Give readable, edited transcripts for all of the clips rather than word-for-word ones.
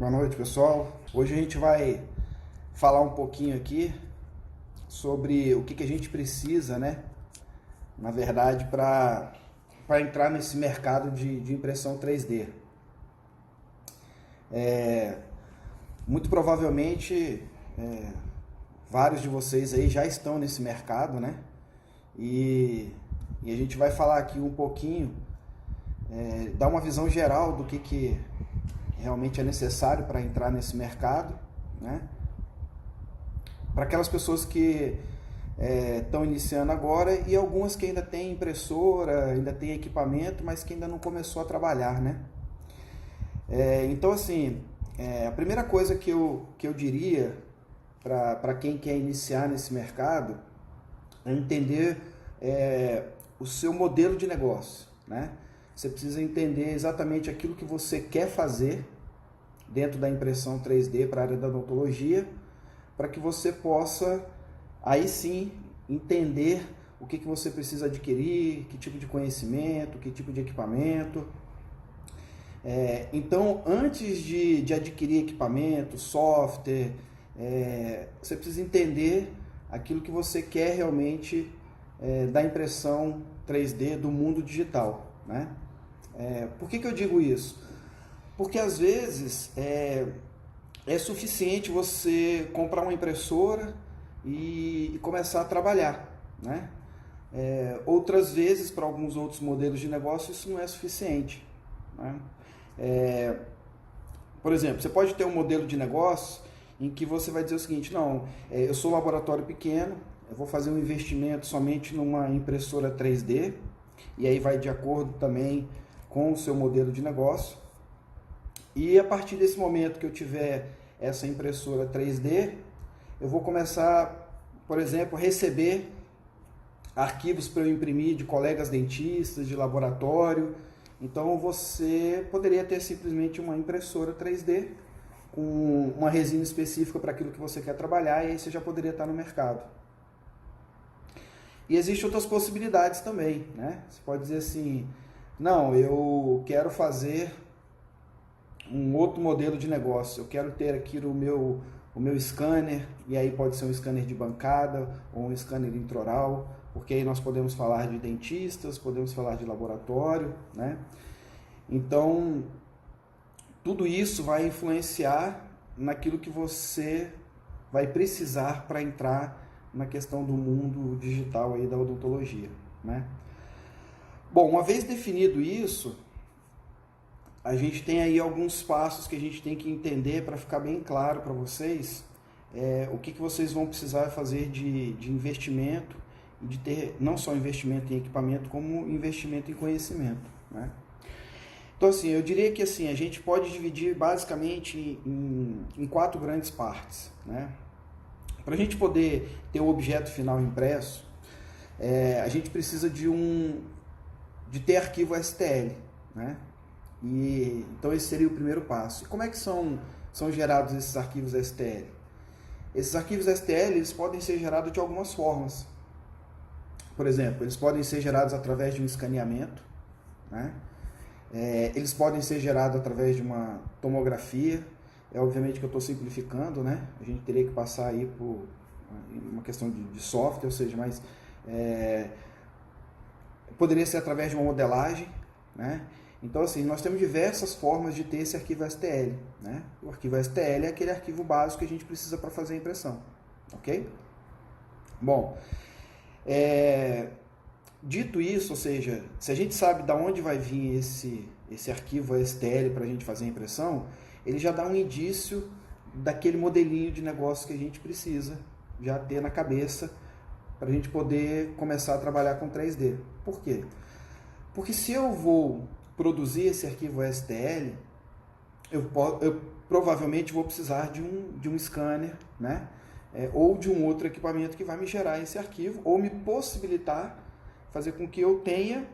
Boa noite, pessoal. Hoje a gente vai falar um pouquinho aqui sobre o que a gente precisa, né? Na verdade, para entrar nesse mercado de impressão 3D. Muito provavelmente, vários de vocês aí já estão nesse mercado, né? E a gente vai falar aqui um pouquinho, dar uma visão geral do que realmente é necessário para entrar nesse mercado, né? Para aquelas pessoas que estão iniciando agora e algumas que ainda têm impressora, ainda têm equipamento, mas que ainda não começou a trabalhar, né? Então, assim, a primeira coisa que eu diria para quem quer iniciar nesse mercado é entender o seu modelo de negócio, né? Você precisa entender exatamente aquilo que você quer fazer dentro da impressão 3D para a área da odontologia, para que você possa, aí sim, entender o que você precisa adquirir, que tipo de conhecimento, que tipo de equipamento. Então, antes de adquirir equipamento, software, você precisa entender aquilo que você quer realmente da impressão 3D do mundo digital, né? Por que eu digo isso? Porque às vezes é suficiente você comprar uma impressora e começar a trabalhar, né? Outras vezes, para alguns outros modelos de negócio, isso não é suficiente, né? Por exemplo, você pode ter um modelo de negócio em que você vai dizer o seguinte: não, eu sou um laboratório pequeno, eu vou fazer um investimento somente numa impressora 3D, e aí vai de acordo também com o seu modelo de negócio. E a partir desse momento que eu tiver essa impressora 3D, eu vou começar, por exemplo, a receber arquivos para eu imprimir de colegas dentistas, de laboratório. Então você poderia ter simplesmente uma impressora 3D com uma resina específica para aquilo que você quer trabalhar, e aí você já poderia estar no mercado. E existem outras possibilidades também, né? Você pode dizer assim: não, eu quero fazer um outro modelo de negócio, eu quero ter aqui o meu scanner, e aí pode ser um scanner de bancada ou um scanner intraoral, porque aí nós podemos falar de dentistas, podemos falar de laboratório, né? Então, tudo isso vai influenciar naquilo que você vai precisar para entrar na questão do mundo digital aí da odontologia, né? Bom, uma vez definido isso, a gente tem aí alguns passos que a gente tem que entender para ficar bem claro para vocês o que vocês vão precisar fazer de investimento, e de ter não só investimento em equipamento, como investimento em conhecimento, né? Então, assim, eu diria que assim, a gente pode dividir basicamente em 4 grandes partes, né? Para a gente poder ter o objeto final impresso, a gente precisa de ter arquivo STL, né? Então esse seria o primeiro passo. E como é que são gerados esses arquivos STL? Esses arquivos STL, eles podem ser gerados de algumas formas. Por exemplo, eles podem ser gerados através de um escaneamento, né? Eles podem ser gerados através de uma tomografia. Obviamente que eu estou simplificando, né? A gente teria que passar aí por uma questão de software, ou seja, mas poderia ser através de uma modelagem, né? Então, assim, nós temos diversas formas de ter esse arquivo STL, né? O arquivo STL é aquele arquivo básico que a gente precisa para fazer a impressão, ok? Bom, dito isso, ou seja, se a gente sabe de onde vai vir esse arquivo STL para a gente fazer a impressão, ele já dá um indício daquele modelinho de negócio que a gente precisa já ter na cabeça para a gente poder começar a trabalhar com 3D. Por quê? Porque se eu vou produzir esse arquivo STL, eu provavelmente vou precisar de um scanner, né? Ou de um outro equipamento que vai me gerar esse arquivo, ou me possibilitar fazer com que eu tenha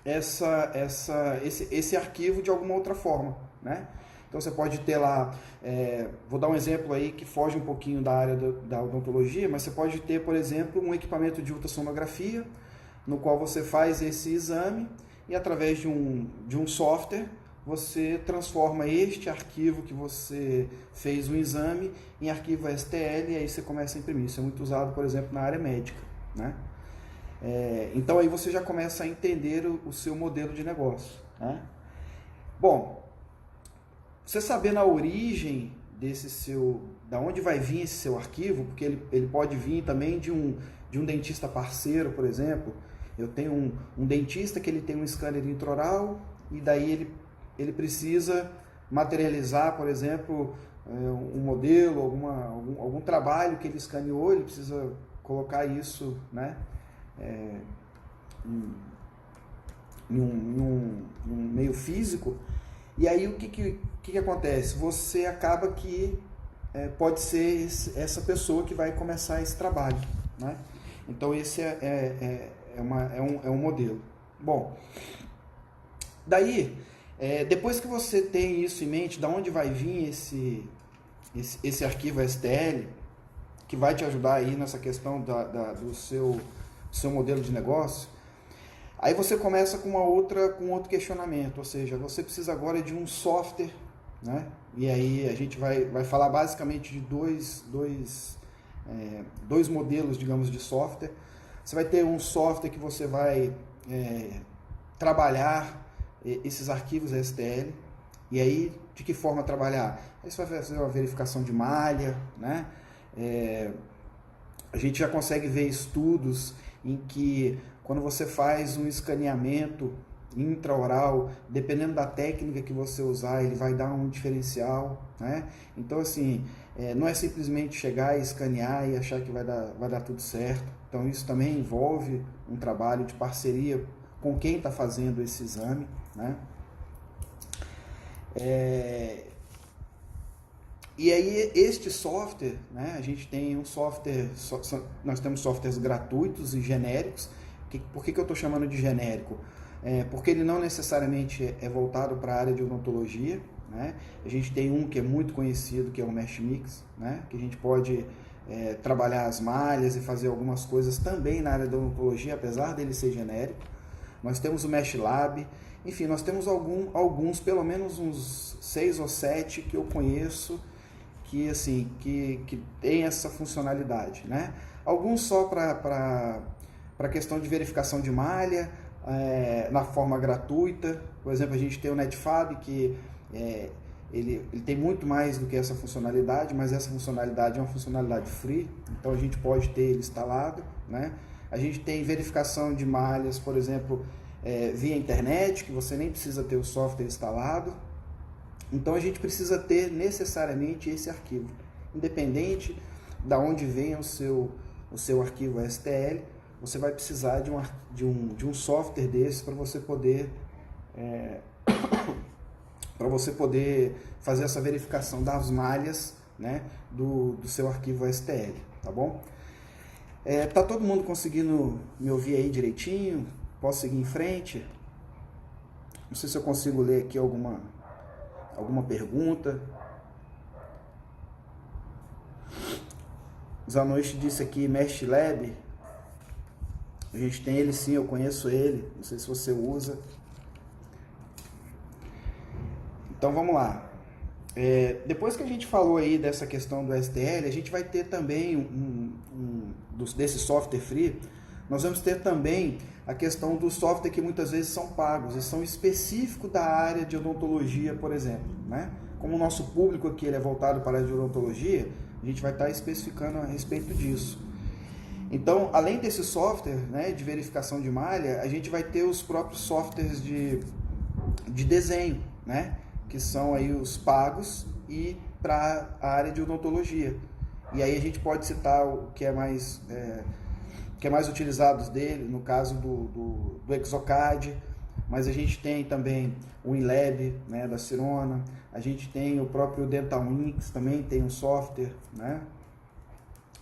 esse arquivo de alguma outra forma, né? Então você pode ter lá, vou dar um exemplo aí que foge um pouquinho da área da odontologia, mas você pode ter, por exemplo, um equipamento de ultrassonografia, no qual você faz esse exame e através de um software você transforma este arquivo que você fez um exame em arquivo STL e aí você começa a imprimir. Isso é muito usado, por exemplo, na área médica, né? Então aí você já começa a entender o seu modelo de negócio, né? Bom, você sabendo a origem da onde vai vir esse seu arquivo, porque ele pode vir também de um dentista parceiro, por exemplo. Eu tenho um dentista que ele tem um scanner intraoral e daí ele precisa materializar, por exemplo, um modelo, algum trabalho que ele escaneou, ele precisa colocar isso, né, em um meio físico. E aí o que acontece? Você acaba que pode ser essa pessoa que vai começar esse trabalho, né? Então esse é um modelo. Bom, daí, depois que você tem isso em mente, da onde vai vir esse arquivo STL, que vai te ajudar aí nessa questão do seu modelo de negócio, aí você começa com outro questionamento, ou seja, você precisa agora de um software, né? E aí a gente vai falar basicamente de dois modelos, digamos, de software. Você vai ter um software que você vai trabalhar esses arquivos STL. E aí, de que forma trabalhar? Aí você vai fazer uma verificação de malha, né? A gente já consegue ver estudos em que quando você faz um escaneamento intraoral, dependendo da técnica que você usar, ele vai dar um diferencial, né? Então, assim, não é simplesmente chegar e escanear e achar que vai dar tudo certo. Então, isso também envolve um trabalho de parceria com quem está fazendo esse exame, né? E aí, este software, né, a gente tem um software, nós temos softwares gratuitos e genéricos. Por que eu estou chamando de genérico? Porque ele não necessariamente é voltado para a área de odontologia, né? A gente tem um que é muito conhecido, que é o Mesh Mix, né? Que a gente pode trabalhar as malhas e fazer algumas coisas também na área da odontologia, apesar dele ser genérico. Nós temos o Mesh Lab, enfim, nós temos alguns, pelo menos uns 6 ou 7 que eu conheço que, assim, que tem essa funcionalidade, né? Alguns só para questão de verificação de malha, na forma gratuita. Por exemplo, a gente tem o Netfab, que ele tem muito mais do que essa funcionalidade, mas essa funcionalidade é uma funcionalidade free, então a gente pode ter ele instalado, né? A gente tem verificação de malhas, por exemplo, via internet, que você nem precisa ter o software instalado. Então a gente precisa ter necessariamente esse arquivo, independente de onde venha o seu arquivo STL. Você vai precisar de um software desse para você poder fazer essa verificação das malhas, né, do seu arquivo STL, tá bom? Tá todo mundo conseguindo me ouvir aí direitinho? Posso seguir em frente? Não sei se eu consigo ler aqui alguma pergunta. Zanoichi disse aqui, Mesh Lab. A gente tem ele sim, eu conheço ele. Não sei se você usa. Então vamos lá. Depois que a gente falou aí dessa questão do STL, a gente vai ter também desse software free. Nós vamos ter também a questão do software que muitas vezes são pagos e são específicos da área de odontologia, por exemplo, né? Como o nosso público aqui ele é voltado para a área de odontologia, a gente vai estar especificando a respeito disso. Então, além desse software, né, de verificação de malha, a gente vai ter os próprios softwares de desenho, né, que são aí os pagos e para a área de odontologia. E aí a gente pode citar o que é mais utilizado dele, no caso do Exocad, mas a gente tem também o InLab, né, da Sirona, a gente tem o próprio Dental Wings, também tem um software, né?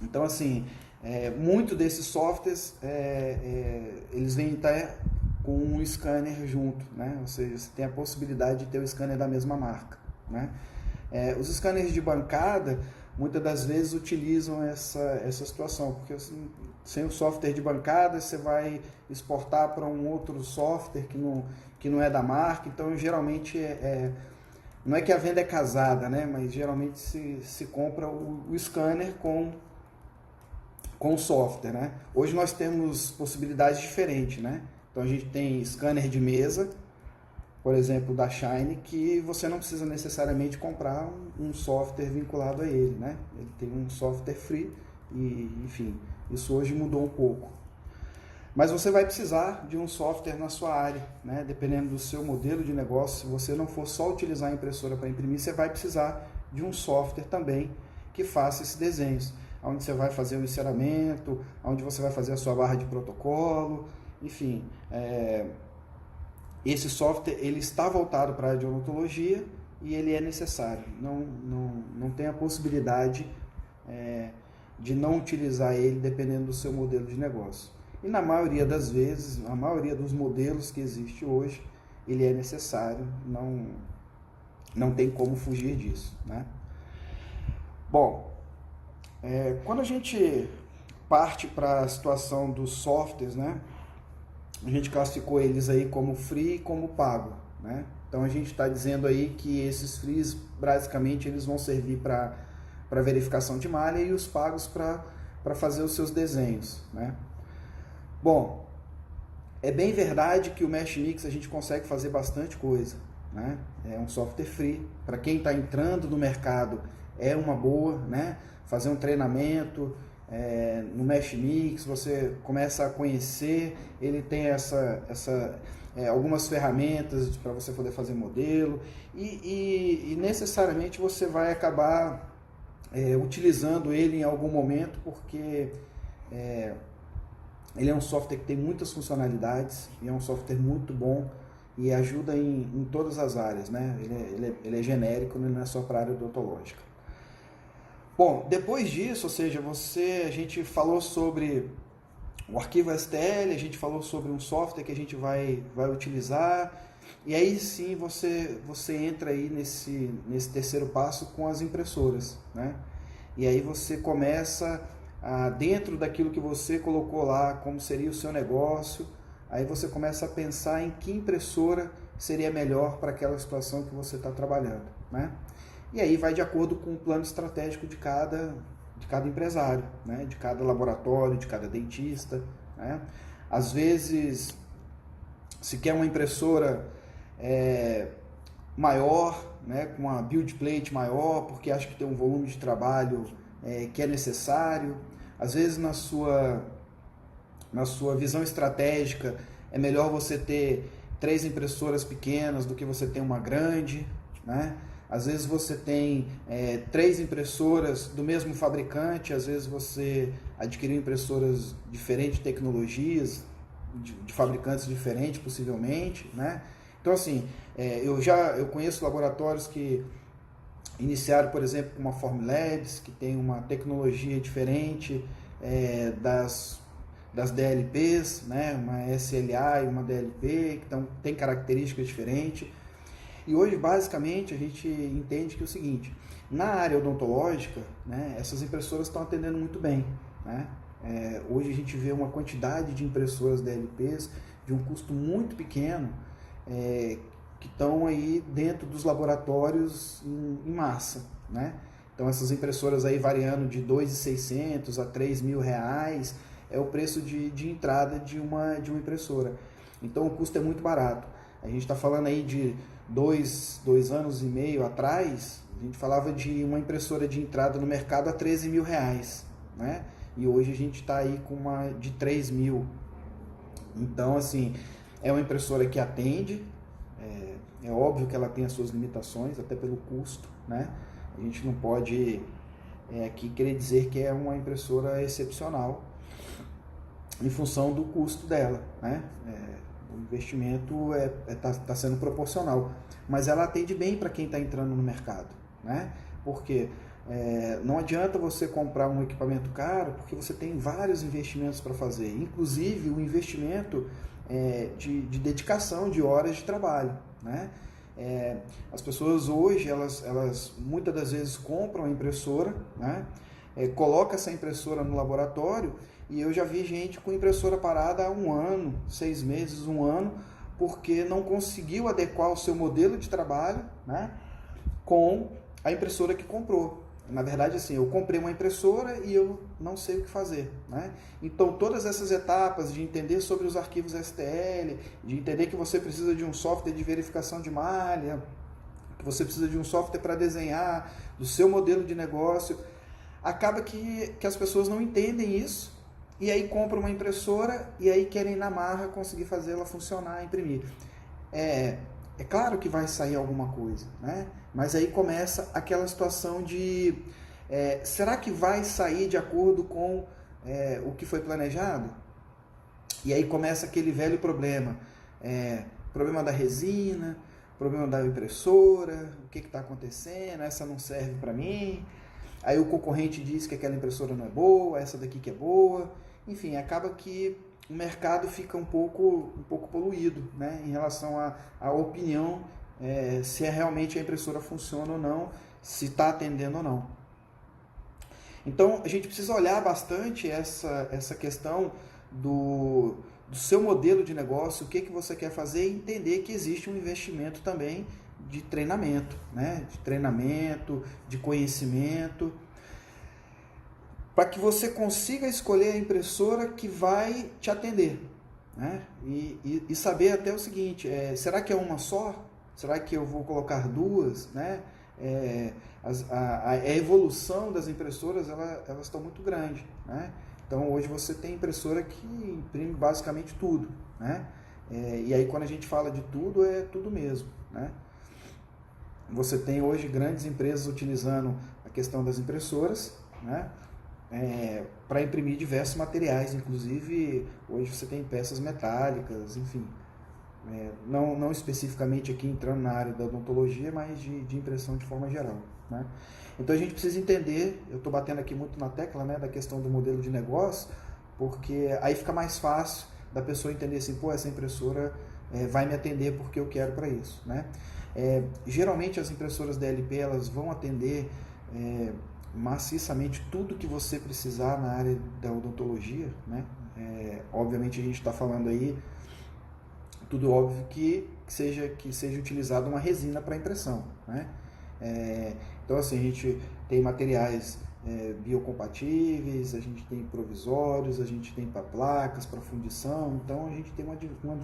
Então, assim, muito desses softwares, eles vêm até com um scanner junto, né? Ou seja, você tem a possibilidade de ter o scanner da mesma marca, né? Os scanners de bancada, muitas das vezes utilizam essa situação, porque assim, sem o software de bancada, você vai exportar para um outro software que não é da marca. Então, geralmente, não é que a venda é casada, né? Mas geralmente se compra o scanner com o software, né? Hoje nós temos possibilidades diferentes, né? Então, a gente tem scanner de mesa, por exemplo, da Shine, que você não precisa necessariamente comprar um software vinculado a ele, né? Ele tem um software free e, enfim, isso hoje mudou um pouco. Mas você vai precisar de um software na sua área, né? Dependendo do seu modelo de negócio. Se você não for só utilizar a impressora para imprimir, você vai precisar de um software também que faça esses desenhos, onde você vai fazer o enceramento, onde você vai fazer a sua barra de protocolo, enfim. Esse software ele está voltado para a área de odontologia e ele é necessário. Não tem a possibilidade de não utilizar ele dependendo do seu modelo de negócio. E na maioria das vezes, a maioria dos modelos que existe hoje, ele é necessário, não tem como fugir disso, né? Bom, quando a gente parte para a situação dos softwares, né? A gente classificou eles aí como free e como pago, né? Então a gente está dizendo aí que esses frees, basicamente, eles vão servir para verificação de malha e os pagos para fazer os seus desenhos, né? Bom, é bem verdade que o Mesh Mix a gente consegue fazer bastante coisa, né? É um software free. Para quem está entrando no mercado, é uma boa, né? Fazer um treinamento no Mesh Mix, você começa a conhecer, ele tem algumas ferramentas para você poder fazer modelo e necessariamente você vai acabar utilizando ele em algum momento, porque ele é um software que tem muitas funcionalidades e é um software muito bom e ajuda em todas as áreas, né? Ele é genérico, não é só para a área odontológica. Bom, depois disso, ou seja, a gente falou sobre o arquivo STL, a gente falou sobre um software que a gente vai utilizar, e aí sim você entra aí nesse terceiro passo com as impressoras, né? E aí você começa, dentro daquilo que você colocou lá, como seria o seu negócio, aí você começa a pensar em que impressora seria melhor para aquela situação que você está trabalhando, né? E aí vai de acordo com o plano estratégico de cada empresário, né? De cada laboratório, de cada dentista, né? Às vezes, se quer uma impressora maior, né? Com uma build plate maior, porque acha que tem um volume de trabalho que é necessário. Às vezes, na sua visão estratégica, é melhor você ter 3 impressoras pequenas do que você ter uma grande, né? Às vezes você tem 3 impressoras do mesmo fabricante, às vezes você adquiriu impressoras de diferentes tecnologias, de fabricantes diferentes possivelmente, né? Então assim, eu conheço laboratórios que iniciaram, por exemplo, com uma Formlabs, que tem uma tecnologia diferente das DLPs, né? Uma SLA e uma DLP, que tem características diferentes. E hoje, basicamente, a gente entende que é o seguinte: na área odontológica, né, essas impressoras estão atendendo muito bem, né? Hoje a gente vê uma quantidade de impressoras DLPs de um custo muito pequeno, que estão aí dentro dos laboratórios em massa, né? Então essas impressoras aí variando de R$ 2.600 a R$ 3.000 é o preço de entrada de uma impressora. Então o custo é muito barato. A gente está falando aí de 2 anos e meio atrás, a gente falava de uma impressora de entrada no mercado a R$ 13.000, né? E hoje a gente está aí com uma de 3.000. Então, assim, é uma impressora que atende, é óbvio que ela tem as suas limitações, até pelo custo, né? A gente não pode aqui querer dizer que é uma impressora excepcional em função do custo dela, né? O investimento está sendo proporcional, mas ela atende bem para quem está entrando no mercado, né? Porque não adianta você comprar um equipamento caro, porque você tem vários investimentos para fazer, inclusive o investimento de dedicação de horas de trabalho, né? As pessoas hoje, elas muitas das vezes compram a impressora, né? Coloca essa impressora no laboratório E eu já vi gente com impressora parada há 1 ano, 6 meses, 1 ano, porque não conseguiu adequar o seu modelo de trabalho, né, com a impressora que comprou. Na verdade, assim, eu comprei uma impressora e eu não sei o que fazer, né? Então, todas essas etapas de entender sobre os arquivos STL, de entender que você precisa de um software de verificação de malha, que você precisa de um software para desenhar, do seu modelo de negócio, acaba que as pessoas não entendem isso, e aí compram uma impressora e aí querem na marra conseguir fazer ela funcionar, imprimir. É claro que vai sair alguma coisa, né? Mas aí começa aquela situação de será que vai sair de acordo com o que foi planejado? E aí começa aquele velho problema, problema da resina, problema da impressora, o que está acontecendo, essa não serve para mim, aí o concorrente diz que aquela impressora não é boa, essa daqui que é boa, enfim, acaba que o mercado fica um pouco poluído, né, em relação à opinião, se realmente a impressora funciona ou não, se está atendendo ou não. Então, a gente precisa olhar bastante essa questão do seu modelo de negócio, o que você quer fazer, e entender que existe um investimento também de treinamento, né, de treinamento, de conhecimento, para que você consiga escolher a impressora que vai te atender, né? E saber até o seguinte, será que é uma só? Será que eu vou colocar 2? Né? A evolução das impressoras, elas estão muito grandes, né? Então hoje você tem impressora que imprime basicamente tudo, né? E aí quando a gente fala de tudo, é tudo mesmo, né? Você tem hoje grandes empresas utilizando a questão das impressoras, né? Para imprimir diversos materiais, inclusive hoje você tem peças metálicas, enfim, não especificamente aqui entrando na área da odontologia, mas de impressão de forma geral, né? Então a gente precisa entender, eu estou batendo aqui muito na tecla, né, da questão do modelo de negócio, porque aí fica mais fácil da pessoa entender assim, pô, essa impressora vai me atender porque eu quero para isso, né? Geralmente as impressoras DLP, elas vão atender maciçamente tudo que você precisar na área da odontologia, né? Obviamente a gente está falando aí, tudo óbvio que seja utilizada uma resina para impressão, né? Então assim, a gente tem materiais biocompatíveis, a gente tem provisórios, a gente tem para placas, para fundição, então a gente tem uma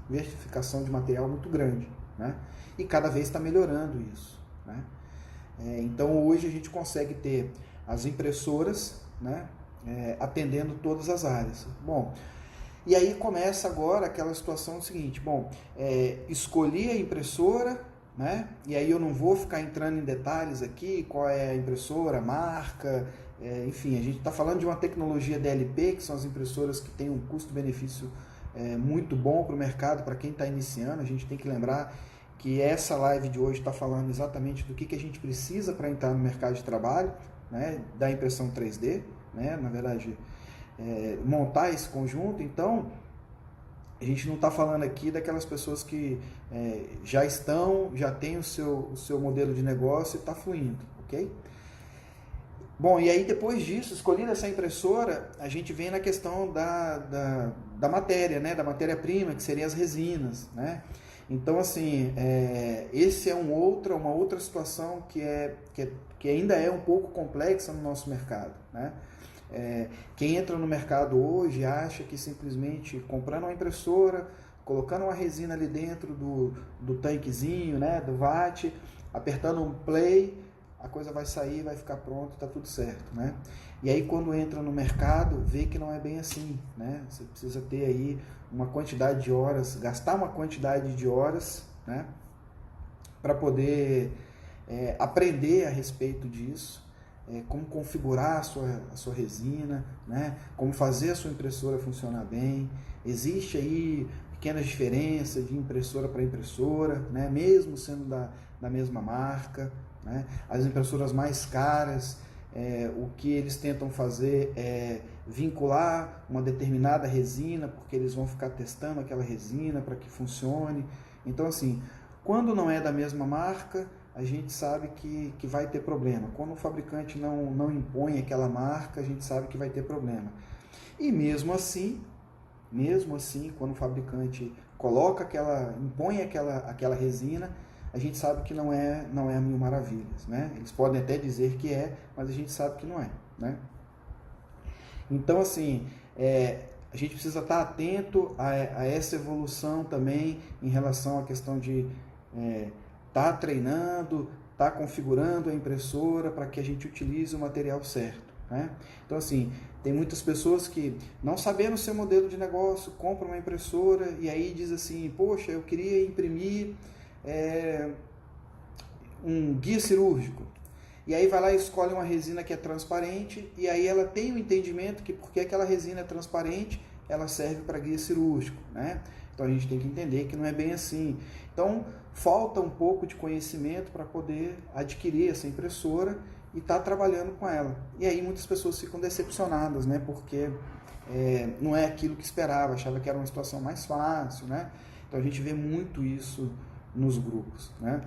diversificação de material muito grande, né? E cada vez está melhorando isso, né? Então hoje a gente consegue ter as impressoras, né, atendendo todas as áreas. Bom, e aí começa agora aquela situação seguinte, bom, escolhi a impressora, né, e aí eu não vou ficar entrando em detalhes aqui, qual é a impressora, marca, enfim, a gente está falando de uma tecnologia DLP, que são as impressoras que têm um custo-benefício muito bom para o mercado, para quem está iniciando. A gente tem que lembrar que essa live de hoje está falando exatamente do que a gente precisa para entrar no mercado de trabalho, né, da impressão 3D, né, na verdade, montar esse conjunto. Então, a gente não está falando aqui daquelas pessoas que já têm o seu modelo de negócio e está fluindo, ok? Bom, e aí depois disso, escolhendo essa impressora, a gente vem na questão da matéria, né, da matéria-prima, que seriam as resinas, né? Então, assim, esse é uma outra situação que ainda é um pouco complexa no nosso mercado, né? Quem entra no mercado hoje acha que simplesmente comprando uma impressora, colocando uma resina ali dentro do tanquezinho, né, do vat, apertando um play, a coisa vai sair, vai ficar pronto, está tudo certo, né? E aí quando entra no mercado, vê que não é bem assim, né? Você precisa ter aí uma quantidade de horas, gastar uma quantidade de horas, né, para poder aprender a respeito disso, como configurar a sua resina, né, como fazer a sua impressora funcionar bem. Existe aí pequenas diferenças de impressora para impressora, né, mesmo sendo da mesma marca, né? As impressoras mais caras, o que eles tentam fazer é vincular uma determinada resina, porque eles vão ficar testando aquela resina para que funcione. Então, assim, quando não é da mesma marca, a gente sabe que vai ter problema. Quando o fabricante não impõe aquela marca, a gente sabe que vai ter problema. E mesmo assim, quando o fabricante impõe aquela resina, a gente sabe que não é a mil maravilhas, né? Eles podem até dizer que é, mas a gente sabe que não é, né? Então, assim, a gente precisa estar atento a essa evolução também em relação à questão de estar treinando, estar configurando a impressora para que a gente utilize o material certo, né? Então, assim, tem muitas pessoas que, não sabendo o seu modelo de negócio, compram uma impressora e aí diz assim, poxa, eu queria imprimir um guia cirúrgico. E aí vai lá e escolhe uma resina que é transparente, e aí ela tem o entendimento que porque aquela resina é transparente, ela serve para guia cirúrgico, né? Então a gente tem que entender que não é bem assim. Então falta um pouco de conhecimento para poder adquirir essa impressora e estar trabalhando com ela. E aí muitas pessoas ficam decepcionadas, né? Porque não é aquilo que esperava, achava que era uma situação mais fácil, né? Então a gente vê muito isso nos grupos, né?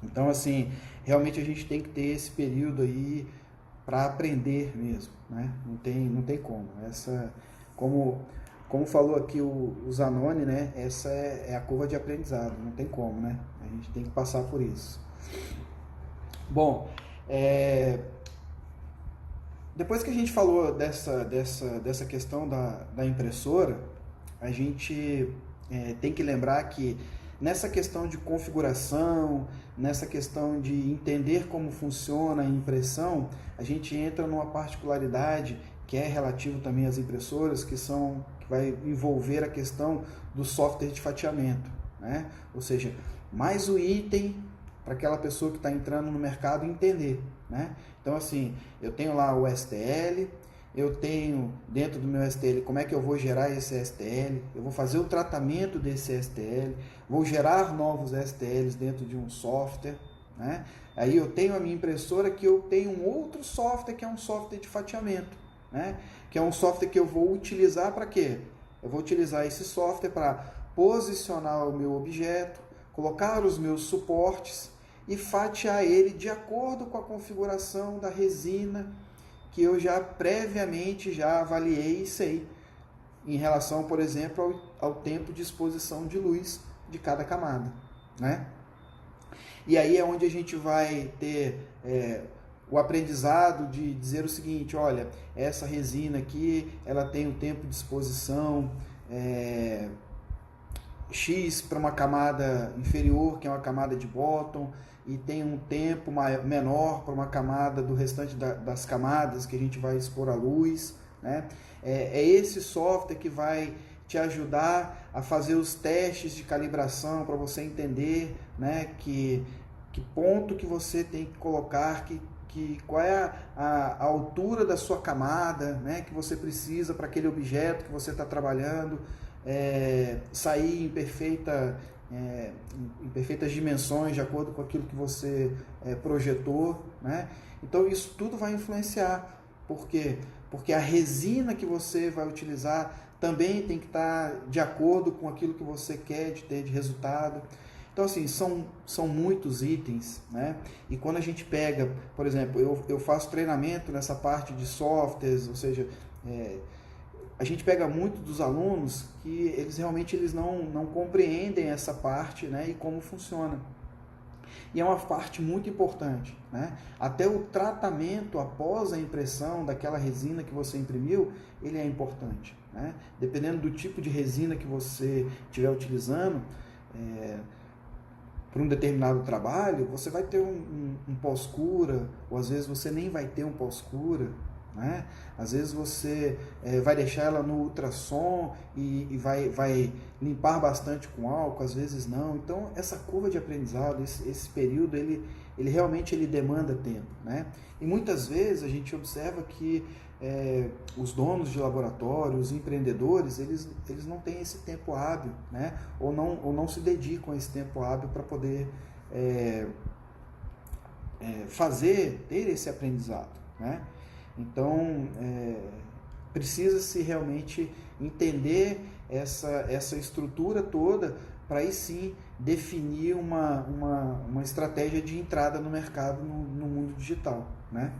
Então, assim, realmente a gente tem que ter esse período aí para aprender mesmo, né? Não tem como. Como falou aqui o Zanoni, né? Essa é a curva de aprendizado, não tem como, né? A gente tem que passar por isso. Bom, depois que a gente falou dessa questão da impressora, a gente tem que lembrar que nessa questão de configuração, nessa questão de entender como funciona a impressão, a gente entra numa particularidade que é relativo também às impressoras, que vai envolver a questão do software de fatiamento, né? Ou seja, mais o item para aquela pessoa que está entrando no mercado entender, né? Então, assim, eu tenho lá o STL, eu tenho dentro do meu STL como é que eu vou gerar esse STL, eu vou fazer o tratamento desse STL, vou gerar novos STLs dentro de um software, né? Aí eu tenho a minha impressora que eu tenho um outro software que é um software de fatiamento, né? Que é um software que eu vou utilizar para quê? Eu vou utilizar esse software para posicionar o meu objeto, colocar os meus suportes e fatiar ele de acordo com a configuração da resina que eu já previamente já avaliei e sei, em relação, por exemplo, ao tempo de exposição de luz de cada camada, né? E aí é onde a gente vai ter o aprendizado de dizer o seguinte, olha, essa resina aqui, ela tem um tempo de exposição X para uma camada inferior, que é uma camada de bottom, e tem um tempo menor para uma camada do restante das camadas que a gente vai expor à luz, né? É esse software que vai te ajudar a fazer os testes de calibração para você entender, né, que ponto que você tem que colocar, qual é a altura da sua camada, né, que você precisa para aquele objeto que você está trabalhando, sair em perfeitas dimensões, de acordo com aquilo que você projetou, né? Então isso tudo vai influenciar. Por quê? Porque a resina que você vai utilizar também tem que estar de acordo com aquilo que você quer ter de resultado. Então, assim, são muitos itens, né? E quando a gente pega, por exemplo, eu faço treinamento nessa parte de softwares, ou seja, a gente pega muito dos alunos que eles realmente não compreendem essa parte, né, e como funciona. E é uma parte muito importante, né? Até o tratamento após a impressão daquela resina que você imprimiu, ele é importante, né? Dependendo do tipo de resina que você estiver utilizando, para um determinado trabalho, você vai ter um pós-cura, ou às vezes você nem vai ter um pós-cura, né? Às vezes você vai deixar ela no ultrassom e vai limpar bastante com álcool, às vezes não. Então essa curva de aprendizado, esse período, ele realmente demanda tempo, né? E muitas vezes a gente observa que os donos de laboratório, os empreendedores, eles não têm esse tempo hábil, né? Ou não se dedicam a esse tempo hábil para poder ter esse aprendizado, né? Então, precisa-se realmente entender essa estrutura toda para aí sim definir uma estratégia de entrada no mercado no mundo digital, né?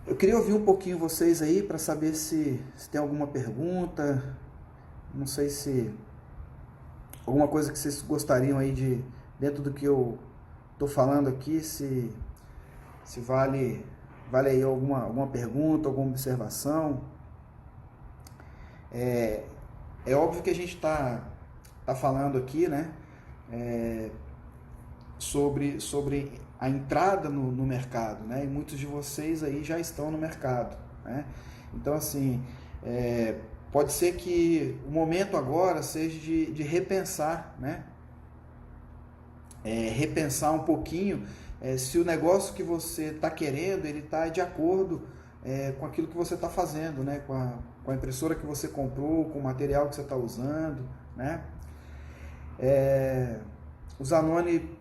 Eu queria ouvir um pouquinho vocês aí para saber se tem alguma pergunta, não sei se alguma coisa que vocês gostariam aí de, dentro do que eu estou falando aqui, se vale aí alguma pergunta, alguma observação. É óbvio que a gente tá falando aqui, né, sobre a entrada no mercado, né, e muitos de vocês aí já estão no mercado, né, então assim, pode ser que o momento agora seja de repensar, né, repensar um pouquinho se o negócio que você está querendo, ele está de acordo com aquilo que você está fazendo, né, com a impressora que você comprou, com o material que você está usando, né. O Zanoni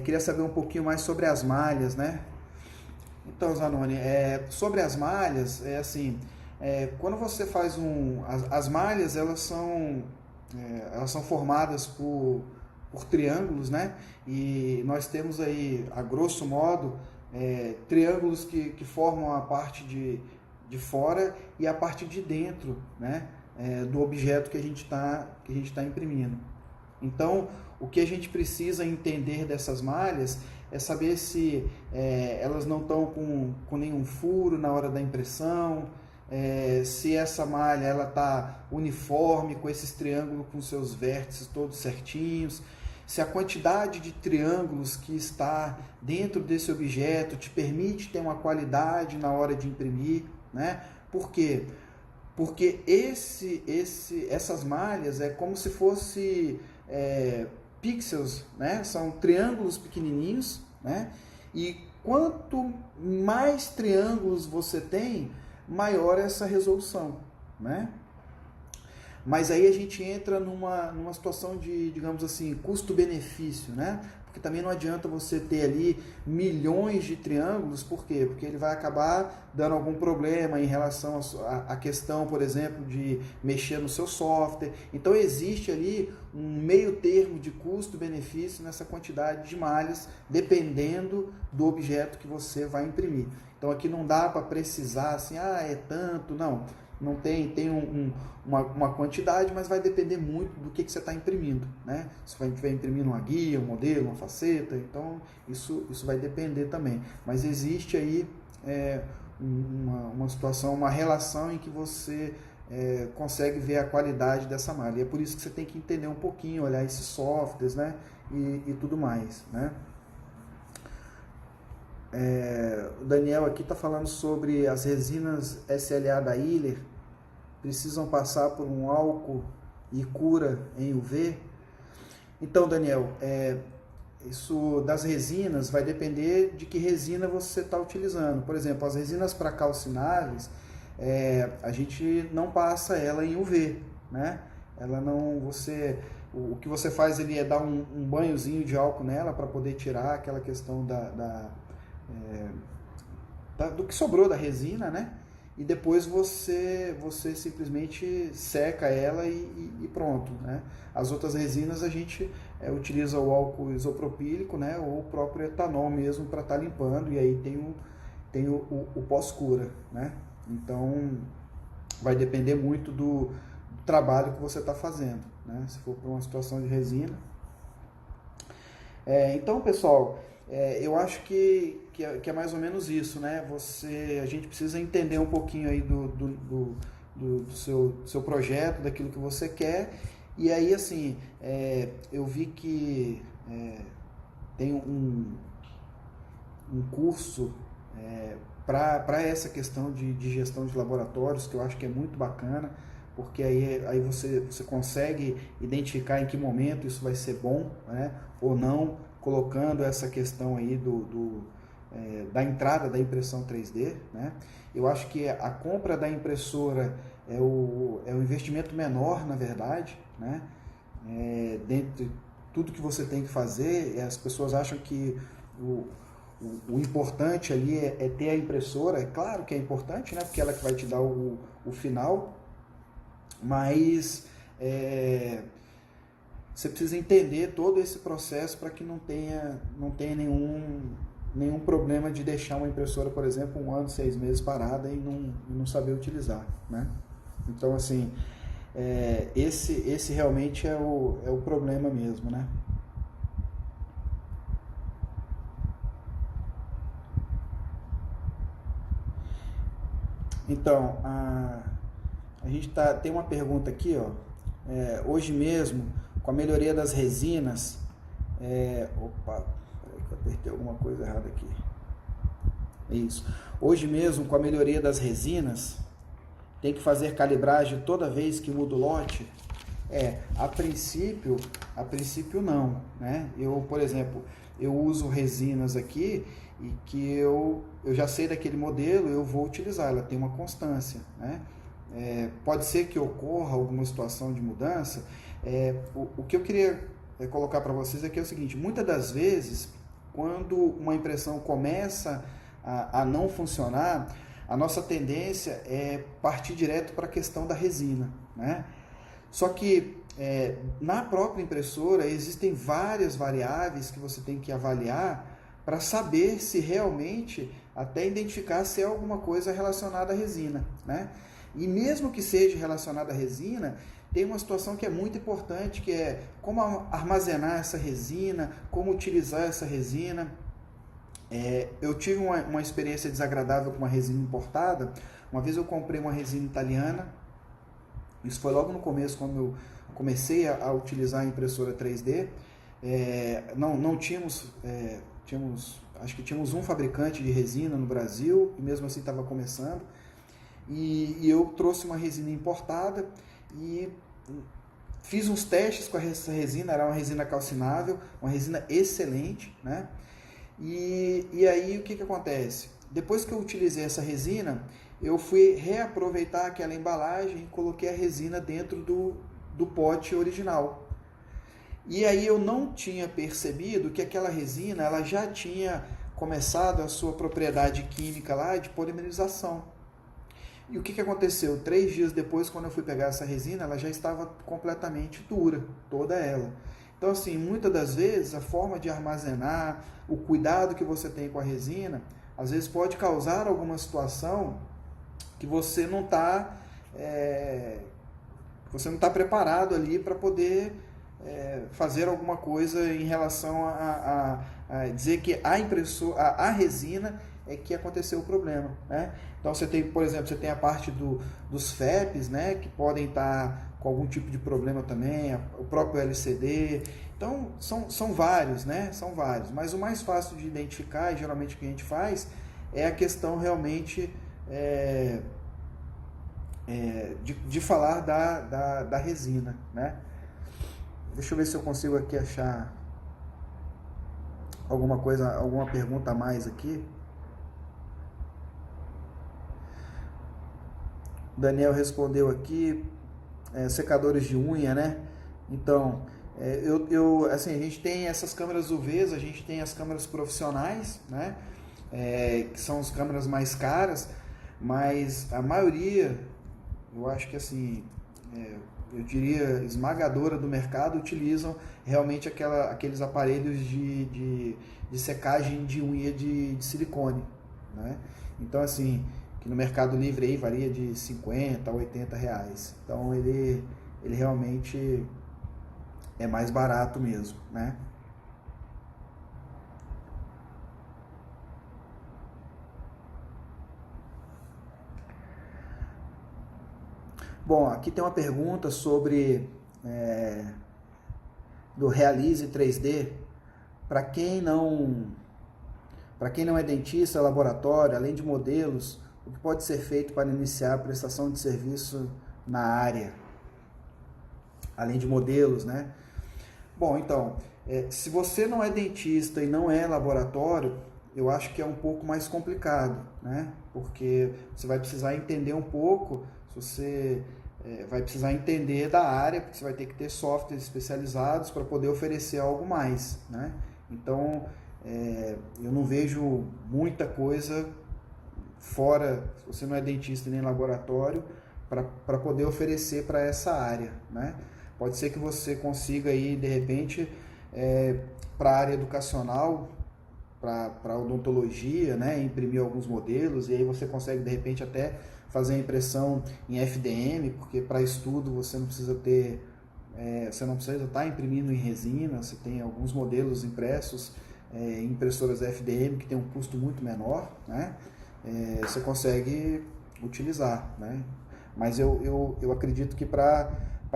queria saber um pouquinho mais sobre as malhas, né. Então, Zanoni, sobre as malhas, assim, quando você faz as malhas, elas são formadas por triângulos, né? E nós temos aí, a grosso modo, triângulos que formam a parte de fora e a parte de dentro, né? Do objeto que a gente tá imprimindo. Então, o que a gente precisa entender dessas malhas é saber se elas não estão com nenhum furo na hora da impressão, se essa malha ela está uniforme, com esses triângulos com seus vértices todos certinhos, se a quantidade de triângulos que está dentro desse objeto te permite ter uma qualidade na hora de imprimir, né? Por quê? Porque essas malhas é como se fosse pixels, né? São triângulos pequenininhos, né? E quanto mais triângulos você tem, maior essa resolução, né? Mas aí a gente entra numa situação de, digamos assim, custo-benefício, né? Porque também não adianta você ter ali milhões de triângulos, por quê? Porque ele vai acabar dando algum problema em relação à questão, por exemplo, de mexer no seu software. Então existe ali um meio termo de custo-benefício nessa quantidade de malhas, dependendo do objeto que você vai imprimir. Então aqui não dá para precisar assim, é tanto, não. Não tem uma quantidade, mas vai depender muito do que você está imprimindo, né? Se você estiver imprimindo uma guia, um modelo, uma faceta, então isso vai depender também. Mas existe aí uma situação, uma relação em que você consegue ver a qualidade dessa malha. E é por isso que você tem que entender um pouquinho, olhar esses softwares, né? E tudo mais, né? O Daniel aqui está falando sobre as resinas SLA da Hiller, precisam passar por um álcool e cura em UV. Então, Daniel, isso das resinas vai depender de que resina você está utilizando. Por exemplo, as resinas para calcináveis, a gente não passa ela em UV, né? Ela não, o que você faz ali é dar um banhozinho de álcool nela para poder tirar aquela questão do que sobrou da resina, né? E depois você simplesmente seca ela e pronto, né? As outras resinas a gente utiliza o álcool isopropílico, né? Ou o próprio etanol mesmo para estar limpando, e aí tem o pós-cura, né? Então vai depender muito do trabalho que você está fazendo, né? Se for para uma situação de resina. Então, pessoal, eu acho que é mais ou menos isso, né? A gente precisa entender um pouquinho aí do seu projeto, daquilo que você quer. E aí, assim, eu vi que tem um curso para essa questão de gestão de laboratórios, que eu acho que é muito bacana, porque aí você consegue identificar em que momento isso vai ser bom, né, ou não, colocando essa questão aí da entrada da impressão 3D, né? Eu acho que a compra da impressora é o investimento menor, na verdade, né? Dentro de tudo que você tem que fazer, as pessoas acham que o importante ali é ter a impressora. É claro que é importante, né? Porque ela que vai te dar o final, mas você precisa entender todo esse processo para que não tenha nenhum problema de deixar uma impressora, por exemplo, 1 ano, 6 meses parada e não saber utilizar, né? Então, assim, esse realmente é o problema mesmo, né? Então, a gente tem uma pergunta aqui, ó. Hoje mesmo, com a melhoria das resinas, opa, peraí que eu apertei alguma coisa errada aqui. Isso. Hoje mesmo, com a melhoria das resinas, tem que fazer calibragem toda vez que muda o lote? A princípio não, né? Eu, por exemplo, eu uso resinas aqui e que eu já sei daquele modelo, eu vou utilizar, ela tem uma constância, né? Pode ser que ocorra alguma situação de mudança. O que eu queria colocar para vocês aqui é o seguinte: muitas das vezes, quando uma impressão começa a não funcionar, a nossa tendência é partir direto para a questão da resina, né? Só que na própria impressora existem várias variáveis que você tem que avaliar para saber se realmente, até identificar se é alguma coisa relacionada à resina, né? E mesmo que seja relacionada à resina, tem uma situação que é muito importante, que é como armazenar essa resina, como utilizar essa resina. Eu tive uma experiência desagradável com uma resina importada. Uma vez eu comprei uma resina italiana, isso foi logo no começo, quando eu comecei a utilizar a impressora 3D. Não tínhamos, acho que tínhamos um fabricante de resina no Brasil, e mesmo assim estava começando. E eu trouxe uma resina importada e fiz uns testes com essa resina. Era uma resina calcinável, uma resina excelente, né? E aí o que acontece? Depois que eu utilizei essa resina, eu fui reaproveitar aquela embalagem e coloquei a resina dentro do pote original. E aí eu não tinha percebido que aquela resina ela já tinha começado a sua propriedade química lá de polimerização. E o que aconteceu? 3 dias depois, quando eu fui pegar essa resina, ela já estava completamente dura, toda ela. Então, assim, muitas das vezes, a forma de armazenar, o cuidado que você tem com a resina, às vezes pode causar alguma situação que você não está preparado ali para poder fazer alguma coisa em relação a dizer que a resina é que aconteceu o problema, né? Então você tem, por exemplo, você tem a parte dos FEPs, né, que podem estar com algum tipo de problema também, o próprio LCD. Então são vários, né? São vários. Mas o mais fácil de identificar, e geralmente o que a gente faz, é a questão realmente de falar da resina, né? Deixa eu ver se eu consigo aqui achar alguma coisa, alguma pergunta a mais aqui. O Daniel respondeu aqui, secadores de unha, né? Então, assim, a gente tem essas câmeras UVs, a gente tem as câmeras profissionais, né? Que são as câmeras mais caras, mas a maioria, eu acho que assim, eu diria esmagadora do mercado, utilizam realmente aqueles aparelhos de secagem de unha de silicone, né? Então, assim, que no Mercado Livre aí varia de 50 a 80 reais. Então ele realmente é mais barato mesmo, né? Bom, aqui tem uma pergunta sobre do Realize 3D. Para quem não é dentista, laboratório, além de modelos, o que pode ser feito para iniciar a prestação de serviço na área? Além de modelos, né? Bom, então, se você não é dentista e não é laboratório, eu acho que é um pouco mais complicado, né? Porque você vai precisar entender um pouco, você vai precisar entender da área, porque você vai ter que ter softwares especializados para poder oferecer algo mais, né? Então, eu não vejo muita coisa fora, se você não é dentista nem laboratório, para poder oferecer para essa área, né? Pode ser que você consiga aí, de repente, para a área educacional, para odontologia, né? Imprimir alguns modelos, e aí você consegue de repente até fazer a impressão em FDM, porque para estudo você não precisa ter, você não precisa estar imprimindo em resina, você tem alguns modelos impressos em impressoras FDM que tem um custo muito menor, né? Você consegue utilizar, né? Mas eu acredito que para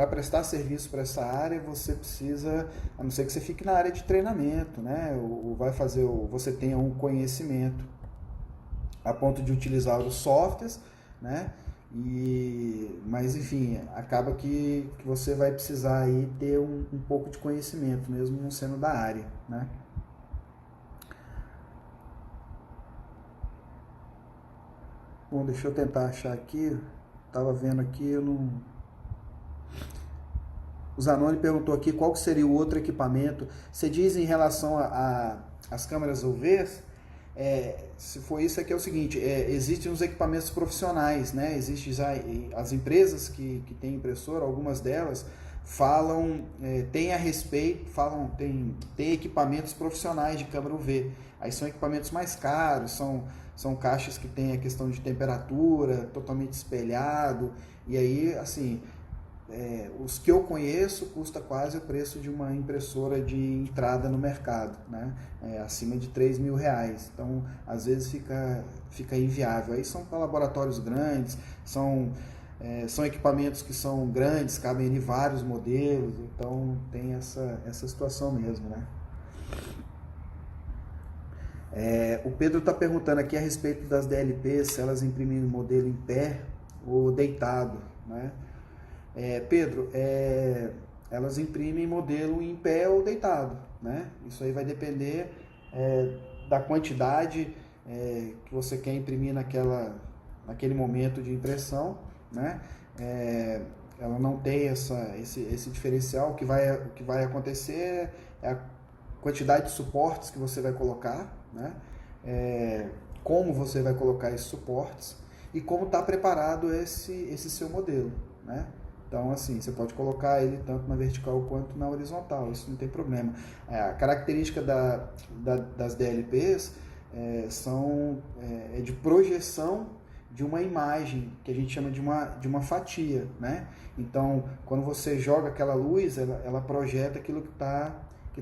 prestar serviço para essa área, você precisa, a não ser que você fique na área de treinamento, né? Ou você tenha um conhecimento a ponto de utilizar os softwares, né? Mas enfim, acaba que você vai precisar aí ter um pouco de conhecimento, mesmo não sendo da área, né? Bom, deixa eu tentar achar aqui. Tava vendo aqui, eu não... O Zanoni perguntou aqui qual que seria o outro equipamento. Você diz em relação às câmeras UVs, se for isso aqui é o seguinte, existem os equipamentos profissionais, né? Existem as empresas que têm impressora, algumas delas falam, tem a respeito, tem equipamentos profissionais de câmera UV. Aí são equipamentos mais caros, são caixas que tem a questão de temperatura, totalmente espelhado, e aí, assim, os que eu conheço custa quase o preço de uma impressora de entrada no mercado, né? Acima de R$3.000. Então, às vezes fica inviável. Aí são para laboratórios grandes, são equipamentos que são grandes, cabem em vários modelos, então tem essa situação mesmo, né? O Pedro está perguntando aqui a respeito das DLPs, se elas imprimem o modelo em pé ou deitado, né? Pedro, elas imprimem modelo em pé ou deitado, né? Isso aí vai depender da quantidade que você quer imprimir naquele momento de impressão, né? Ela não tem esse diferencial. O que vai acontecer é a quantidade de suportes que você vai colocar, né? Como você vai colocar esses suportes e como está preparado esse seu modelo, né? Então, assim, você pode colocar ele tanto na vertical quanto na horizontal, isso não tem problema. A característica das DLPs é de projeção de uma imagem, que a gente chama de uma fatia, né? Então, quando você joga aquela luz, ela projeta aquilo que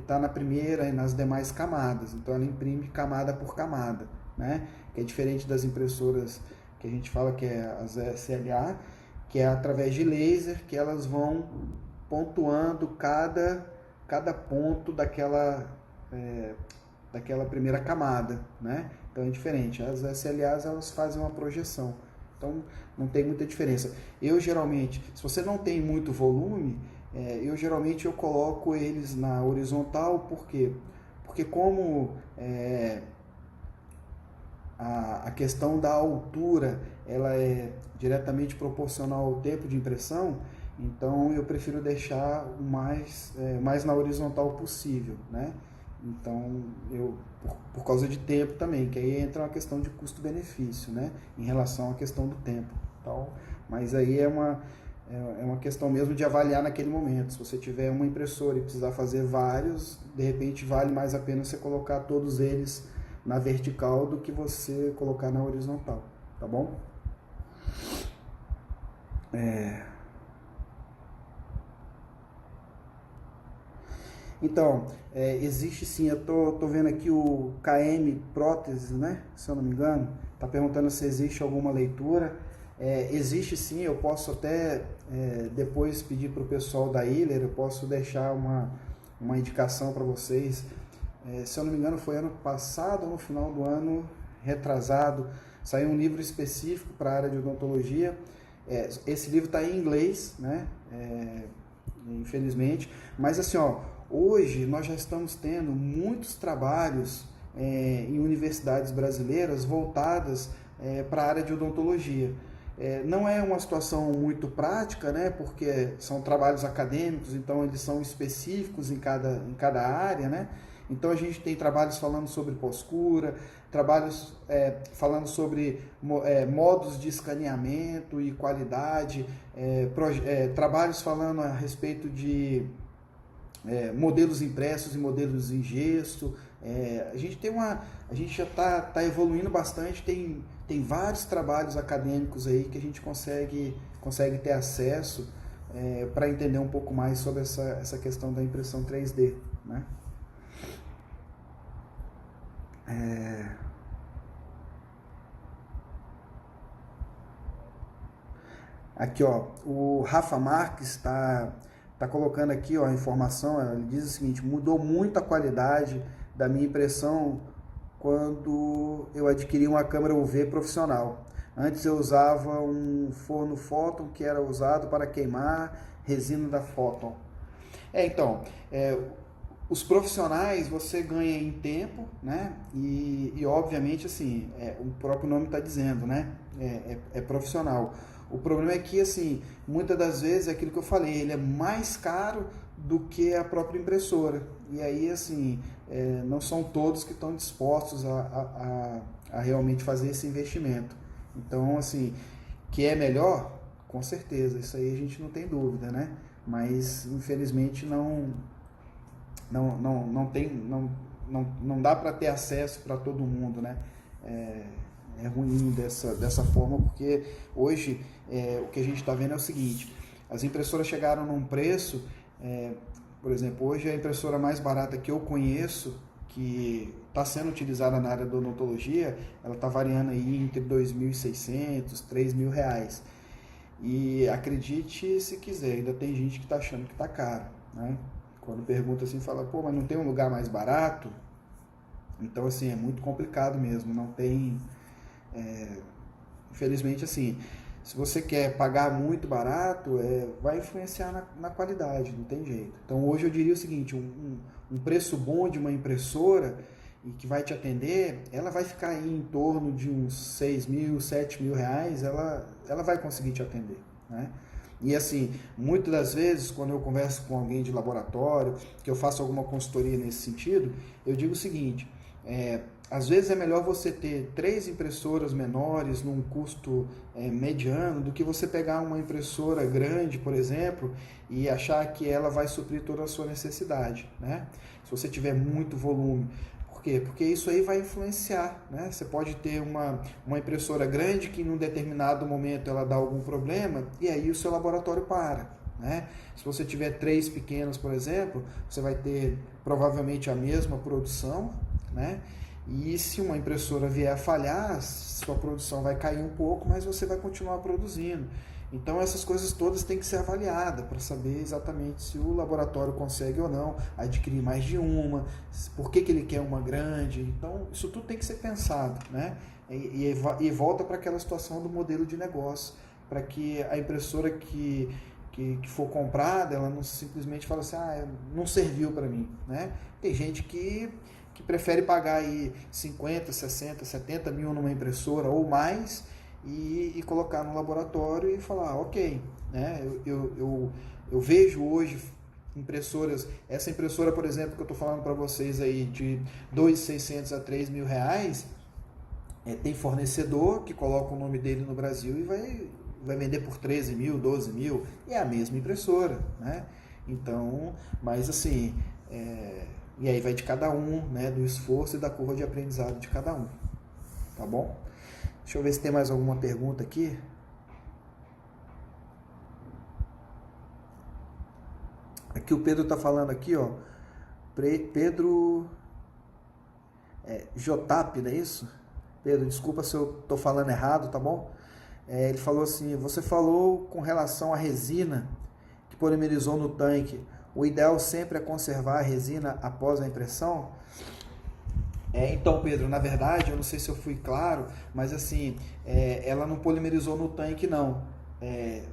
tá na primeira e nas demais camadas. Então, ela imprime camada por camada, né? Que é diferente das impressoras que a gente fala que é as SLA, que é através de laser que elas vão pontuando cada ponto daquela primeira camada, né? Então é diferente. As SLAs elas fazem uma projeção, então não tem muita diferença. Eu geralmente, se você não tem muito volume, eu coloco eles na horizontal, por quê? Porque como a questão da altura ela é diretamente proporcional ao tempo de impressão, então eu prefiro deixar o mais na horizontal possível, né? Então, por causa de tempo também, que aí entra uma questão de custo-benefício, né? Em relação à questão do tempo. Então, mas aí é uma questão mesmo de avaliar naquele momento. Se você tiver uma impressora e precisar fazer vários, de repente vale mais a pena você colocar todos eles na vertical do que você colocar na horizontal, tá bom? Então, existe sim, eu tô vendo aqui o KM Próteses, né? Se eu não me engano, tá perguntando se existe alguma leitura. Existe sim, eu posso até depois pedir para o pessoal da Hiller, eu posso deixar uma indicação para vocês. Se eu não me engano, foi ano passado ou no final do ano retrasado, saiu um livro específico para a área de odontologia. Esse livro está em inglês, né? Infelizmente, mas assim, ó, hoje nós já estamos tendo muitos trabalhos em universidades brasileiras voltadas para a área de odontologia. Não é uma situação muito prática, né? Porque são trabalhos acadêmicos, então eles são específicos em cada área, né? Então a gente tem trabalhos falando sobre pós-cura, trabalhos falando sobre modos de escaneamento e qualidade, trabalhos falando a respeito de modelos impressos e modelos em gesso. A gente já está evoluindo bastante, tem vários trabalhos acadêmicos aí que a gente consegue ter acesso para entender um pouco mais sobre essa questão da impressão 3D, né? Aqui, ó, o Rafa Marques tá colocando aqui, ó, a informação. Ele diz o seguinte: mudou muito a qualidade da minha impressão quando eu adquiri uma câmera UV profissional. Antes eu usava um forno Photon que era usado para queimar resina da Photon. Então, os profissionais você ganha em tempo, né? E obviamente, assim, o próprio nome está dizendo, né? É profissional. O problema é que, assim, muitas das vezes é aquilo que eu falei, ele é mais caro do que a própria impressora. E aí, assim, não são todos que estão dispostos a realmente fazer esse investimento. Então, assim, que é melhor, com certeza, isso aí a gente não tem dúvida, né? Mas, infelizmente, não dá para ter acesso para todo mundo, né? É ruim dessa forma, porque hoje o que a gente está vendo é o seguinte: as impressoras chegaram num preço, por exemplo, hoje a impressora mais barata que eu conheço, que está sendo utilizada na área da odontologia, ela está variando aí entre R$ 2.600, R$ 3.000. E acredite se quiser, ainda tem gente que está achando que está caro, né? Quando pergunta assim, fala, pô, mas não tem um lugar mais barato? Então, assim, é muito complicado mesmo, não tem... infelizmente, assim, se você quer pagar muito barato, vai influenciar na qualidade, não tem jeito. Então, hoje eu diria o seguinte: um preço bom de uma impressora e que vai te atender, ela vai ficar aí em torno de uns 6.000, 7.000 reais, ela vai conseguir te atender, né? E assim, muitas das vezes, quando eu converso com alguém de laboratório, que eu faço alguma consultoria nesse sentido, eu digo o seguinte: às vezes é melhor você ter 3 impressoras menores num custo mediano do que você pegar uma impressora grande, por exemplo, e achar que ela vai suprir toda a sua necessidade, né? Se você tiver muito volume. Por quê? Porque isso aí vai influenciar, né? Você pode ter uma impressora grande que em um determinado momento ela dá algum problema e aí o seu laboratório para, né? Se você tiver 3 pequenos, por exemplo, você vai ter provavelmente a mesma produção, né? E se uma impressora vier a falhar, sua produção vai cair um pouco, mas você vai continuar produzindo. Então essas coisas todas têm que ser avaliadas para saber exatamente se o laboratório consegue ou não adquirir mais de uma, por que ele quer uma grande. Então isso tudo tem que ser pensado, né? E volta para aquela situação do modelo de negócio, para que a impressora que for comprada, ela não simplesmente fala assim, não serviu para mim, né? Tem gente que prefere pagar aí 50, 60, 70 mil numa impressora ou mais e colocar no laboratório e falar, ok, né? Eu vejo hoje impressoras, essa impressora, por exemplo, que eu estou falando para vocês aí, de 2.600 a R$ 3.000, tem fornecedor que coloca o nome dele no Brasil e vai vender por 13 mil, 12 mil, e é a mesma impressora, né? Então, mas assim, e aí vai de cada um, né, do esforço e da curva de aprendizado de cada um, tá bom? Deixa eu ver se tem mais alguma pergunta aqui. Aqui o Pedro tá falando aqui, ó, Pedro Jotap, não é isso? Pedro, desculpa se eu tô falando errado, tá bom? Ele falou assim, você falou com relação à resina que polimerizou no tanque, o ideal sempre é conservar a resina após a impressão? Então, Pedro, na verdade, eu não sei se eu fui claro, mas assim, ela não polimerizou no tanque, não.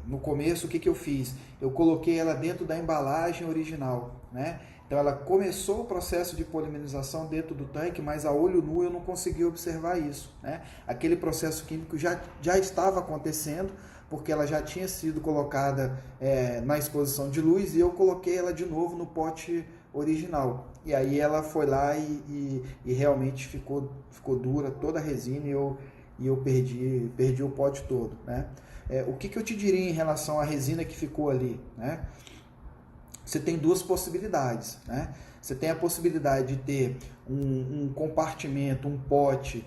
No começo, o que eu fiz? Eu coloquei ela dentro da embalagem original, né? Então, ela começou o processo de polimerização dentro do tanque, mas a olho nu eu não consegui observar isso, né? Aquele processo químico já estava acontecendo, porque ela já tinha sido colocada na exposição de luz e eu coloquei ela de novo no pote original. E aí ela foi lá e realmente ficou dura toda a resina e eu perdi o pote todo, né? O que eu te diria em relação à resina que ficou ali, né? você tem duas possibilidades, né? Você tem a possibilidade de ter um compartimento, um pote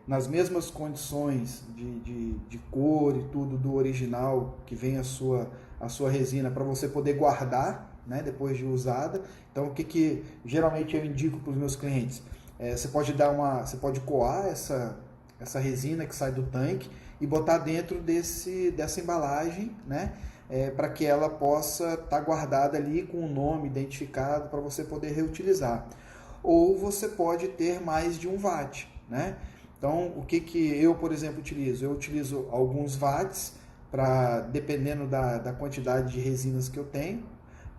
nas mesmas condições de cor e tudo do original que vem a sua resina, para você poder guardar, né, depois de usada. Então o que geralmente eu indico para os meus clientes? Você pode coar essa resina que sai do tanque e botar dentro dessa embalagem, né? Para que ela possa estar guardada ali com o nome identificado para você poder reutilizar. Ou você pode ter mais de 1 watt, né? Então, o que eu, por exemplo, utilizo? Eu utilizo alguns watts, dependendo da quantidade de resinas que eu tenho.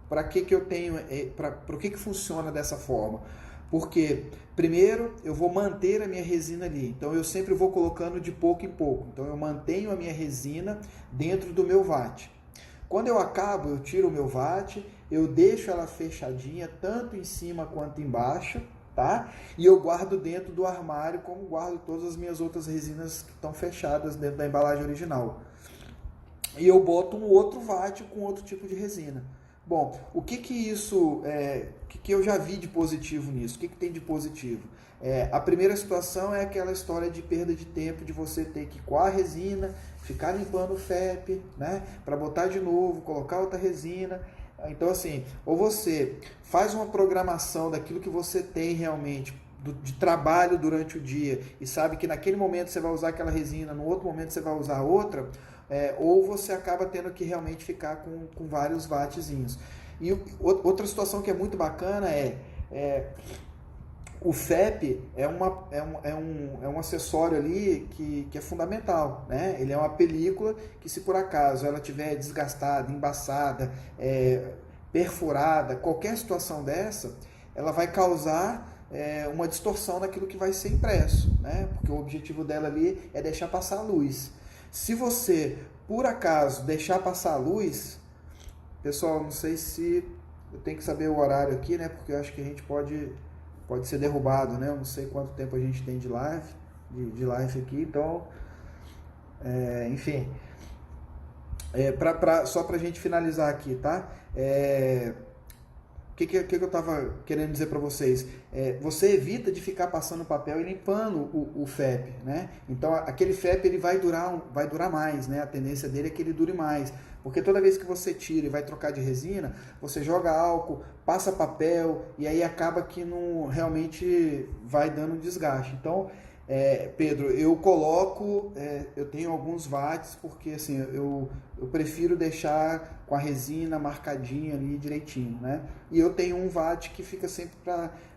Para que eu tenho? Para o que funciona dessa forma? Porque, primeiro, eu vou manter a minha resina ali. Então, eu sempre vou colocando de pouco em pouco. Então, eu mantenho a minha resina dentro do meu watt. Quando eu acabo, eu tiro o meu watt, eu deixo ela fechadinha, tanto em cima quanto embaixo, tá? E eu guardo dentro do armário, como guardo todas as minhas outras resinas que estão fechadas dentro da embalagem original. E eu boto um outro watt com outro tipo de resina. Bom, o que eu já vi de positivo nisso? O que tem de positivo? A primeira situação é aquela história de perda de tempo, de você ter que coar a resina, ficar limpando o FEP, né, para botar de novo, colocar outra resina. Então, assim, ou você faz uma programação daquilo que você tem realmente de trabalho durante o dia e sabe que naquele momento você vai usar aquela resina, no outro momento você vai usar outra, ou você acaba tendo que realmente ficar com vários wattzinhos. E outra situação que é muito bacana o FEP é um acessório ali que é fundamental, né? Ele é uma película que, se por acaso ela estiver desgastada, embaçada, perfurada, qualquer situação dessa, ela vai causar uma distorção naquilo que vai ser impresso, né? Porque o objetivo dela ali é deixar passar a luz. Se você, por acaso, deixar passar a luz, pessoal, não sei se eu tenho que saber o horário aqui, né? Porque eu acho que a gente pode ser derrubado, né? Eu não sei quanto tempo a gente tem de live aqui, então, enfim, só para a gente finalizar aqui, tá? O que eu estava querendo dizer para vocês? Você evita de ficar passando papel e limpando o FEP, né? Então, aquele FEP ele vai durar mais, né? A tendência dele é que ele dure mais. Porque toda vez que você tira e vai trocar de resina, você joga álcool, passa papel e aí acaba que não realmente vai dando desgaste. Então, Pedro, eu tenho alguns watts porque assim, eu prefiro deixar com a resina marcadinha ali direitinho, né? E eu tenho 1 watt que fica sempre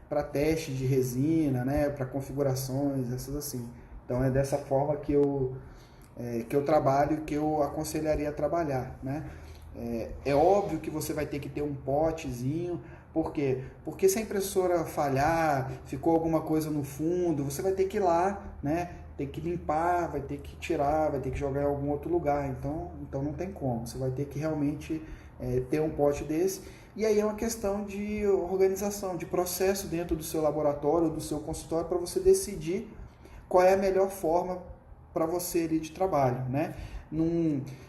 para teste de resina, né? Para configurações, essas assim. Então é dessa forma que eu trabalho, que eu aconselharia a trabalhar, né? É óbvio que você vai ter que ter um potezinho. Por quê? Porque se a impressora falhar, ficou alguma coisa no fundo, você vai ter que ir lá, né? Tem que limpar, vai ter que tirar, vai ter que jogar em algum outro lugar. Então não tem como. Você vai ter que realmente ter um pote desse. E aí é uma questão de organização, de processo dentro do seu laboratório, do seu consultório, para você decidir qual é a melhor forma para você ali de trabalho, né?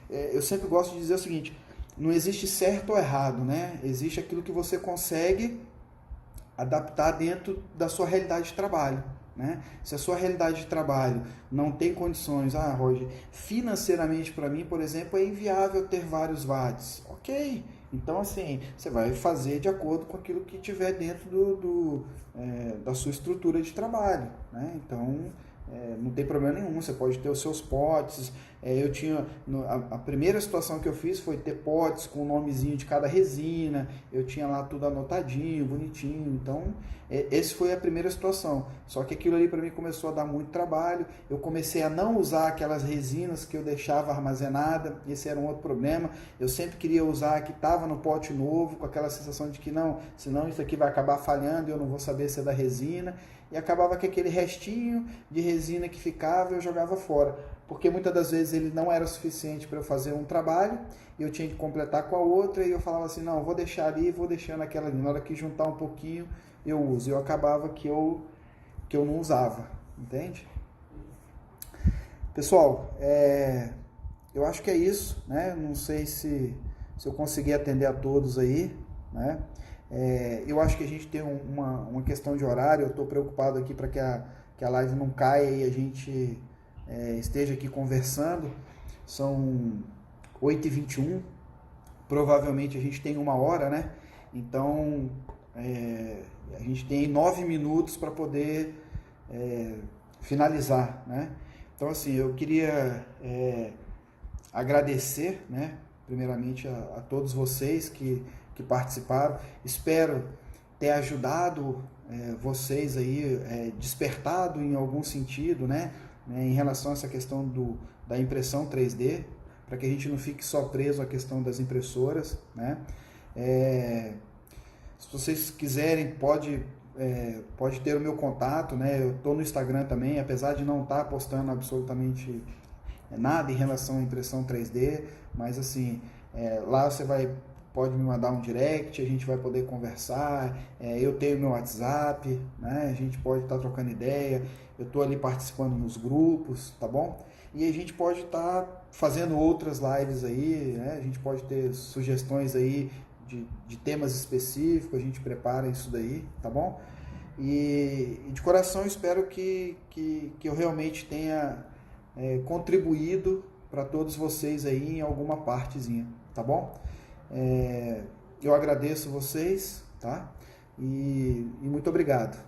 Eu sempre gosto de dizer o seguinte: não existe certo ou errado, né? Existe aquilo que você consegue adaptar dentro da sua realidade de trabalho, né? Se a sua realidade de trabalho não tem condições, Roger, financeiramente para mim, por exemplo, é inviável ter vários watts. Ok, então assim, você vai fazer de acordo com aquilo que tiver dentro da sua estrutura de trabalho, né? Então, não tem problema nenhum, você pode ter os seus potes. Eu tinha, a primeira situação que eu fiz foi ter potes com o nomezinho de cada resina, eu tinha lá tudo anotadinho, bonitinho. Então, essa foi a primeira situação. Só que aquilo ali para mim começou a dar muito trabalho, eu comecei a não usar aquelas resinas que eu deixava armazenada, esse era um outro problema. Eu sempre queria usar a que estava no pote novo, com aquela sensação de que não, senão isso aqui vai acabar falhando e eu não vou saber se é da resina. E acabava que aquele restinho de resina que ficava eu jogava fora, porque muitas das vezes ele não era suficiente para eu fazer um trabalho, e eu tinha que completar com a outra, e eu falava assim, não, vou deixar ali, vou deixando aquela ali, na hora que juntar um pouquinho eu uso, e eu acabava que eu não usava, entende? Pessoal, eu acho que é isso, né? Não sei se se eu conseguir atender a todos aí, né? Eu acho que a gente tem uma questão de horário, eu estou preocupado aqui para que a live não caia e a gente esteja aqui conversando. São 8h21, provavelmente a gente tem 1 hora, né? Então, a gente tem 9 minutos para poder finalizar, né? Então, assim, eu queria agradecer, né, primeiramente a todos vocês que participaram. Espero ter ajudado vocês aí, despertado em algum sentido, né, em relação a essa questão da impressão 3D, para que a gente não fique só preso à questão das impressoras, né. Se vocês quiserem, pode ter o meu contato, né? Eu estou no Instagram também, apesar de não estar postando absolutamente nada em relação à impressão 3D, mas assim, lá você pode me mandar um direct, a gente vai poder conversar, eu tenho meu WhatsApp, né? A gente pode estar trocando ideia, eu estou ali participando nos grupos, tá bom? E a gente pode estar fazendo outras lives aí, né? A gente pode ter sugestões aí de temas específicos, a gente prepara isso daí, tá bom? E de coração espero que eu realmente tenha contribuído para todos vocês aí em alguma partezinha, tá bom? Eu agradeço vocês, tá? E muito obrigado.